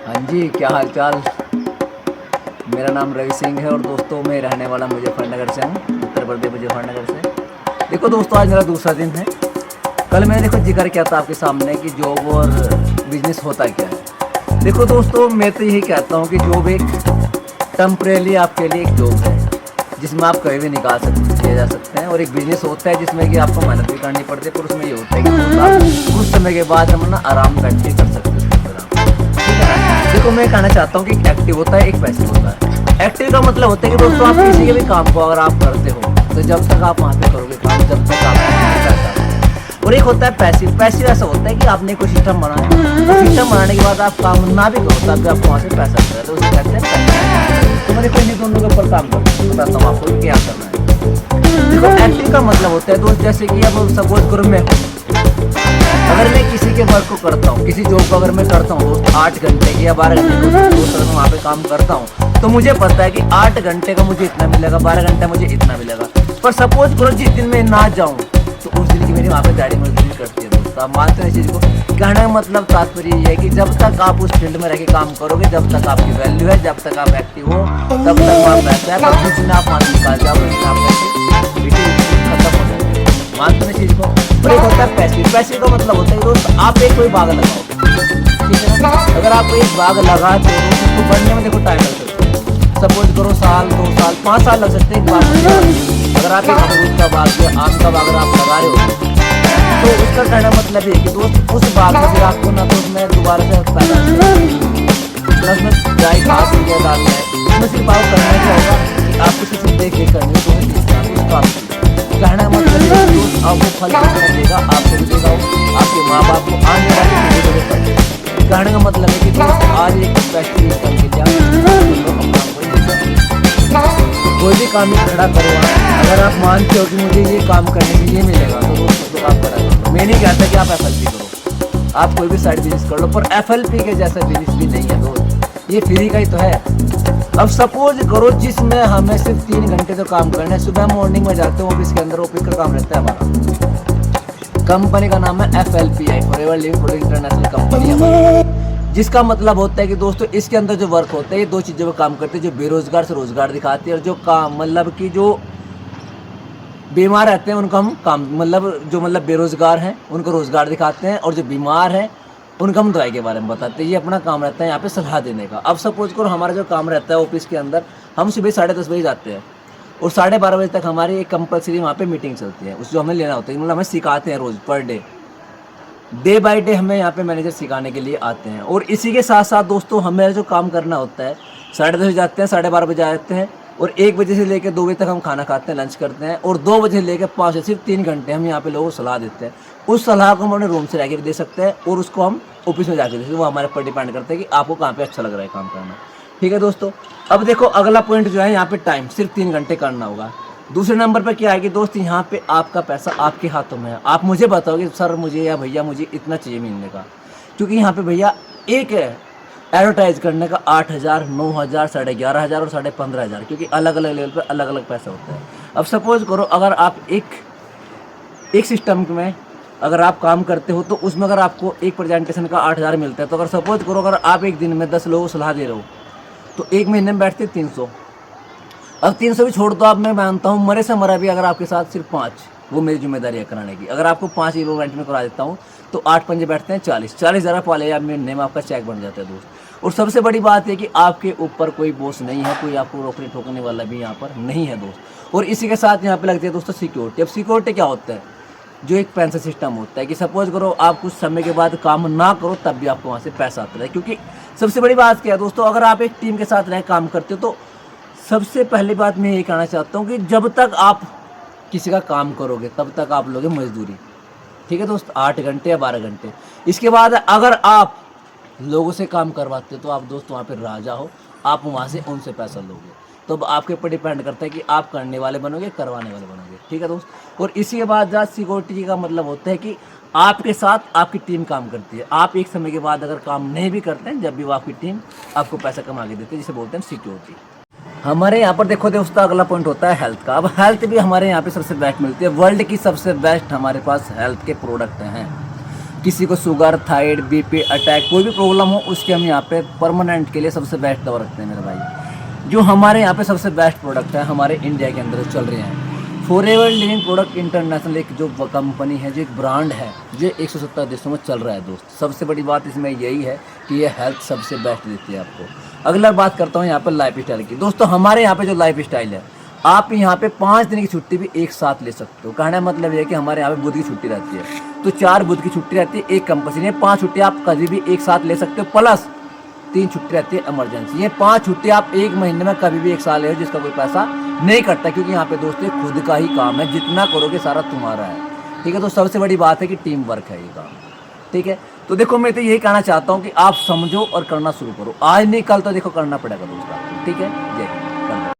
हाँ जी, क्या हाल चाल। मेरा नाम रवि सिंह है और दोस्तों मैं रहने वाला मुजफ्फरनगर से हूँ, उत्तर प्रदेश मुजफ्फरनगर से। देखो दोस्तों, आज मेरा दूसरा दिन है। कल मैंने देखो जिक्र किया था आपके सामने कि जॉब और बिजनेस होता क्या है। देखो दोस्तों, मैं तो यही कहता हूँ कि जॉब एक टेम्परेरी आपके लिए एक जॉब है जिसमें आप कहीं भी निकाल सकते जा सकते हैं, और एक बिजनेस होता है जिसमें कि आपको मेहनत भी करनी पड़ती है, पर उसमें ये होता है कि आप कुछ समय के बाद हम ना आराम बैठ के कर सकते हैं उसके ऊपर आप। ठीक है ना। देखो मैं कहना चाहता हूँ कि एक एक्टिव होता है, एक पैसिव होता है। एक्टिव का मतलब होता है कि दोस्तों आप किसी के भी काम को अगर आप करते हो तो जब तक आप वहाँ पे करोगे काम, जब तक आपको पैसा। और एक होता है पैसिव। पैसिव ऐसा होता है कि आपने कोई सिस्टम बनाया, तो सिस्टम बनाने के बाद आप काम ना भी करो तब भी आपको वहाँ से पैसा मिल रहा है, तो उसे कहते हैं पैसिव। तो मैं देखो इन दोनों के ऊपर काम करता हूँ, बताता हूँ आपको क्या करना है। देखो एक्टिव का मतलब होता है दोस्त, जैसे कि अब सपोज करो मैं अगर मैं किसी के वर्क को करता हूँ, किसी जॉब को अगर मैं करता हूँ दोस्त 8 घंटे की या 12 घंटे का दोस्त अगर मैं वहाँ पे काम करता हूँ, तो मुझे पता है कि 8 घंटे का मुझे इतना मिलेगा, 12 घंटे मुझे इतना मिलेगा। पर सपोज करो जिस दिन मैं ना जाऊँ तो उस दिन की मेरी वहाँ पे दाढ़ी मजदूरी करती है दोस्त। आप मानते हैं इस चीज़ को। कहने का मतलब तात्पर्य ये है कि जब तक आप उस फील्ड में रह के काम करोगे, जब तक आपकी वैल्यू है, जब तक आप एक्टिव हो, तब तक वहाँ पैसा है। पर जिस दिन आप वहाँ निकाल जाओ आप खत्म हो जाएगा। मानते हैं इस चीज़ को। और एक होता है पैसिव। पैसिव का मतलब होता है दोस्त आप एक कोई बाग लगाओ, ठीक है ना। अगर आप एक बाग लगाते हो तो उसको बढ़ने में देखो टाइम लग सकता है। सपोज करो साल, 2 साल, 5 साल लग सकते हैं एक बाग। अगर आप एक अमरूद का बाग या आम का बाग अगर आप लगा रहे हो तो उसका कहना मतलब ये है कि दोस्त उस बाग में फिर आपको ना तो उसमें दोबारा से पैदा प्लस में ड्राई खाद वगैरह डालना है। उसमें सिर्फ आप करना क्या होगा कि आपको किसी देख रेख करनी है तो काम कहना मतलब ये है कि आपको फल देगा, आपको भी देगा, आपके माँ बाप को आने वाली पीढ़ी को भी देगा। कहने का मतलब है कि दोस्त आज एक फैक्ट्री करके कोई भी काम में खड़ा करो। अगर आप मानते हो कि मुझे ये काम करने में ये मिलेगा तो दोस्तों आप करा करो। मैं नहीं कहता कि आप FLP करो, आप कोई भी साइड बिजनेस कर लो, पर FLP के जैसा बिजनेस भी नहीं है दोस्त, ये फ्री का ही तो है। अब सपोज करो जिसमें हमें सिर्फ 3 घंटे तो काम करना है। सुबह मॉर्निंग में जाते हो ऑफिस के अंदर, ऑफिस का काम रहता है हमारा। कंपनी का नाम है FLPI, forever living product international company है, जिसका मतलब होता है कि दोस्तों इसके अंदर जो वर्क होता है ये 2 चीज़ों पर काम करते हैं, जो बेरोजगार से रोजगार दिखाती है, और जो काम मतलब कि जो बीमार रहते हैं उनको हम काम मतलब बेरोजगार हैं उनको रोजगार दिखाते हैं, और जो बीमार हैं उनको हम दवाई के बारे में बताते हैं। ये अपना काम रहता है यहाँ पे सलाह देने का। अब सपोज करो हमारा जो काम रहता है ऑफिस के अंदर, हम सुबह 10:30 बजे जाते हैं और 12:30 बजे तक हमारी एक कंपलसरी वहाँ पे मीटिंग चलती है, उस जो हमें लेना होता है, मतलब हमें सिखाते हैं रोज़ पर डे बाय डे हमें यहाँ पे मैनेजर सिखाने के लिए आते हैं। और इसी के साथ साथ दोस्तों हमें जो काम करना होता है 10:30 बजे जाते हैं, 12:30 बजे आते हैं, और 1 बजे से लेकर 2 बजे तक हम खाना खाते हैं, लंच करते हैं, और 2 बजे से लेकर 5 से सिर्फ 3 घंटे हम यहाँ पे लोगों को सलाह देते हैं। उस सलाह को हम अपने रूम से रह के भी दे सकते हैं और उसको हम ऑफिस में जाके दे सकते हैं। वो हमारे पर डिपेंड करता है कि आपको कहाँ पे अच्छा लग रहा है काम करना। ठीक है दोस्तों। अब देखो अगला पॉइंट जो है यहाँ पे टाइम सिर्फ 3 घंटे करना होगा। दूसरे नंबर पर क्या है कि दोस्त यहाँ पे आपका पैसा आपके हाथों में है। आप मुझे बताओगे सर मुझे या भैया मुझे इतना चाहिए महीने का, क्योंकि यहाँ पे भैया एक एडवर्टाइज करने का 8,000, 9,000, 11,500 और 15,500, क्योंकि अलग अलग लेवल पे अलग अलग पैसा होता है। अब सपोज करो अगर आप एक सिस्टम में अगर आप काम करते हो तो उसमें अगर आपको एक प्रेजेंटेशन का 8,000 मिलता है, तो अगर सपोज करो अगर आप एक दिन में 10 लोगों को सलाह दे रहे हो तो एक महीने में बैठते 300। अब 300 भी छोड़ दो, आप मैं मानता हूँ मरे से मरा भी अगर आपके साथ सिर्फ 5, वो मेरी जिम्मेदारी है कराने की। अगर आपको 5 इवेंट में करा देता हूँ तो 8 पंजे बैठते हैं 40,000 पाले या महीने में आपका चेक बन जाता है दोस्त। और सबसे बड़ी बात है कि आपके ऊपर कोई बॉस नहीं है, कोई आपको रोकने ठोकने वाला भी यहाँ पर नहीं है दोस्त। और इसी के साथ यहाँ पे लगती है दोस्तों सिक्योरिटी। अब सिक्योरिटी क्या होता है, जो एक पेंशन सिस्टम होता है कि सपोज करो आप कुछ समय के बाद काम ना करो तब भी आपको वहाँ से पैसा आता है। क्योंकि सबसे बड़ी बात क्या है दोस्तों, अगर आप एक टीम के साथ रह काम करते हो तो सबसे पहली बात मैं ये कहना चाहता हूँ कि जब तक आप किसी का काम करोगे तब तक आप लोगे मजदूरी। ठीक है दोस्त, 8 घंटे या 12 घंटे। इसके बाद अगर आप लोगों से काम करवाते हो तो आप दोस्त वहाँ पे राजा हो, आप वहाँ से उनसे पैसा लोगे। तो अब आपके ऊपर डिपेंड करता है कि आप करने वाले बनोगे करवाने वाले बनोगे। ठीक है दोस्त। और इसी के बाद जात सिक्योरिटी का मतलब होता है कि आपके साथ आपकी टीम काम करती है। आप एक समय के बाद अगर काम नहीं भी करते हैं, जब भी वो आपकी टीम आपको पैसा कमा के देती है, जिसे बोलते हैं सिक्योरिटी। हमारे यहाँ पर देखो दोस्तों अगला पॉइंट होता है हेल्थ का। अब हेल्थ भी हमारे यहाँ पे सबसे बेस्ट मिलती है। वर्ल्ड की सबसे बेस्ट हमारे पास हेल्थ के प्रोडक्ट हैं, किसी को शुगर, थायराइड, बीपी, अटैक, कोई भी प्रॉब्लम हो उसके हम यहाँ पे परमानेंट के लिए सबसे बेस्ट दवा रखते हैं मेरे भाई। जो हमारे यहाँ पे सबसे बेस्ट प्रोडक्ट है हमारे इंडिया के अंदर चल रहे हैं, फॉरएवर लिविंग प्रोडक्ट इंटरनेशनल एक जो कंपनी है, जो एक ब्रांड है, जो 170 देशों में चल रहा है दोस्त। सबसे बड़ी बात इसमें यही है कि ये हेल्थ सबसे बेस्ट देती है आपको। अगला बात करता हूँ यहाँ पर लाइफ स्टाइल की। दोस्तों हमारे यहाँ पे जो लाइफ स्टाइल है, आप यहाँ पे 5 दिन की छुट्टी भी एक साथ ले सकते हो। कहने का मतलब ये है कि हमारे यहाँ पे बुध की छुट्टी रहती है, तो 4 बुध की छुट्टी रहती है, एक कंपल्सरी है, 5 छुट्टी आप कभी भी एक साथ ले सकते हो, प्लस 3 छुट्टी रहती है इमरजेंसी। ये 5 छुट्टी आप एक महीने में कभी भी एक साल ले, जिसका कोई पैसा नहीं कटता, क्योंकि यहाँ पे दोस्तों खुद का ही काम है, जितना करोगे सारा तुम्हारा है। ठीक है, तो सबसे बड़ी बात है कि टीम वर्क है ये काम। ठीक है, तो देखो मैं तो यही कहना चाहता हूँ कि आप समझो और करना शुरू करो। आज नहीं कल तो देखो करना पड़ेगा दोस्तों। ठीक है, जय हिंद।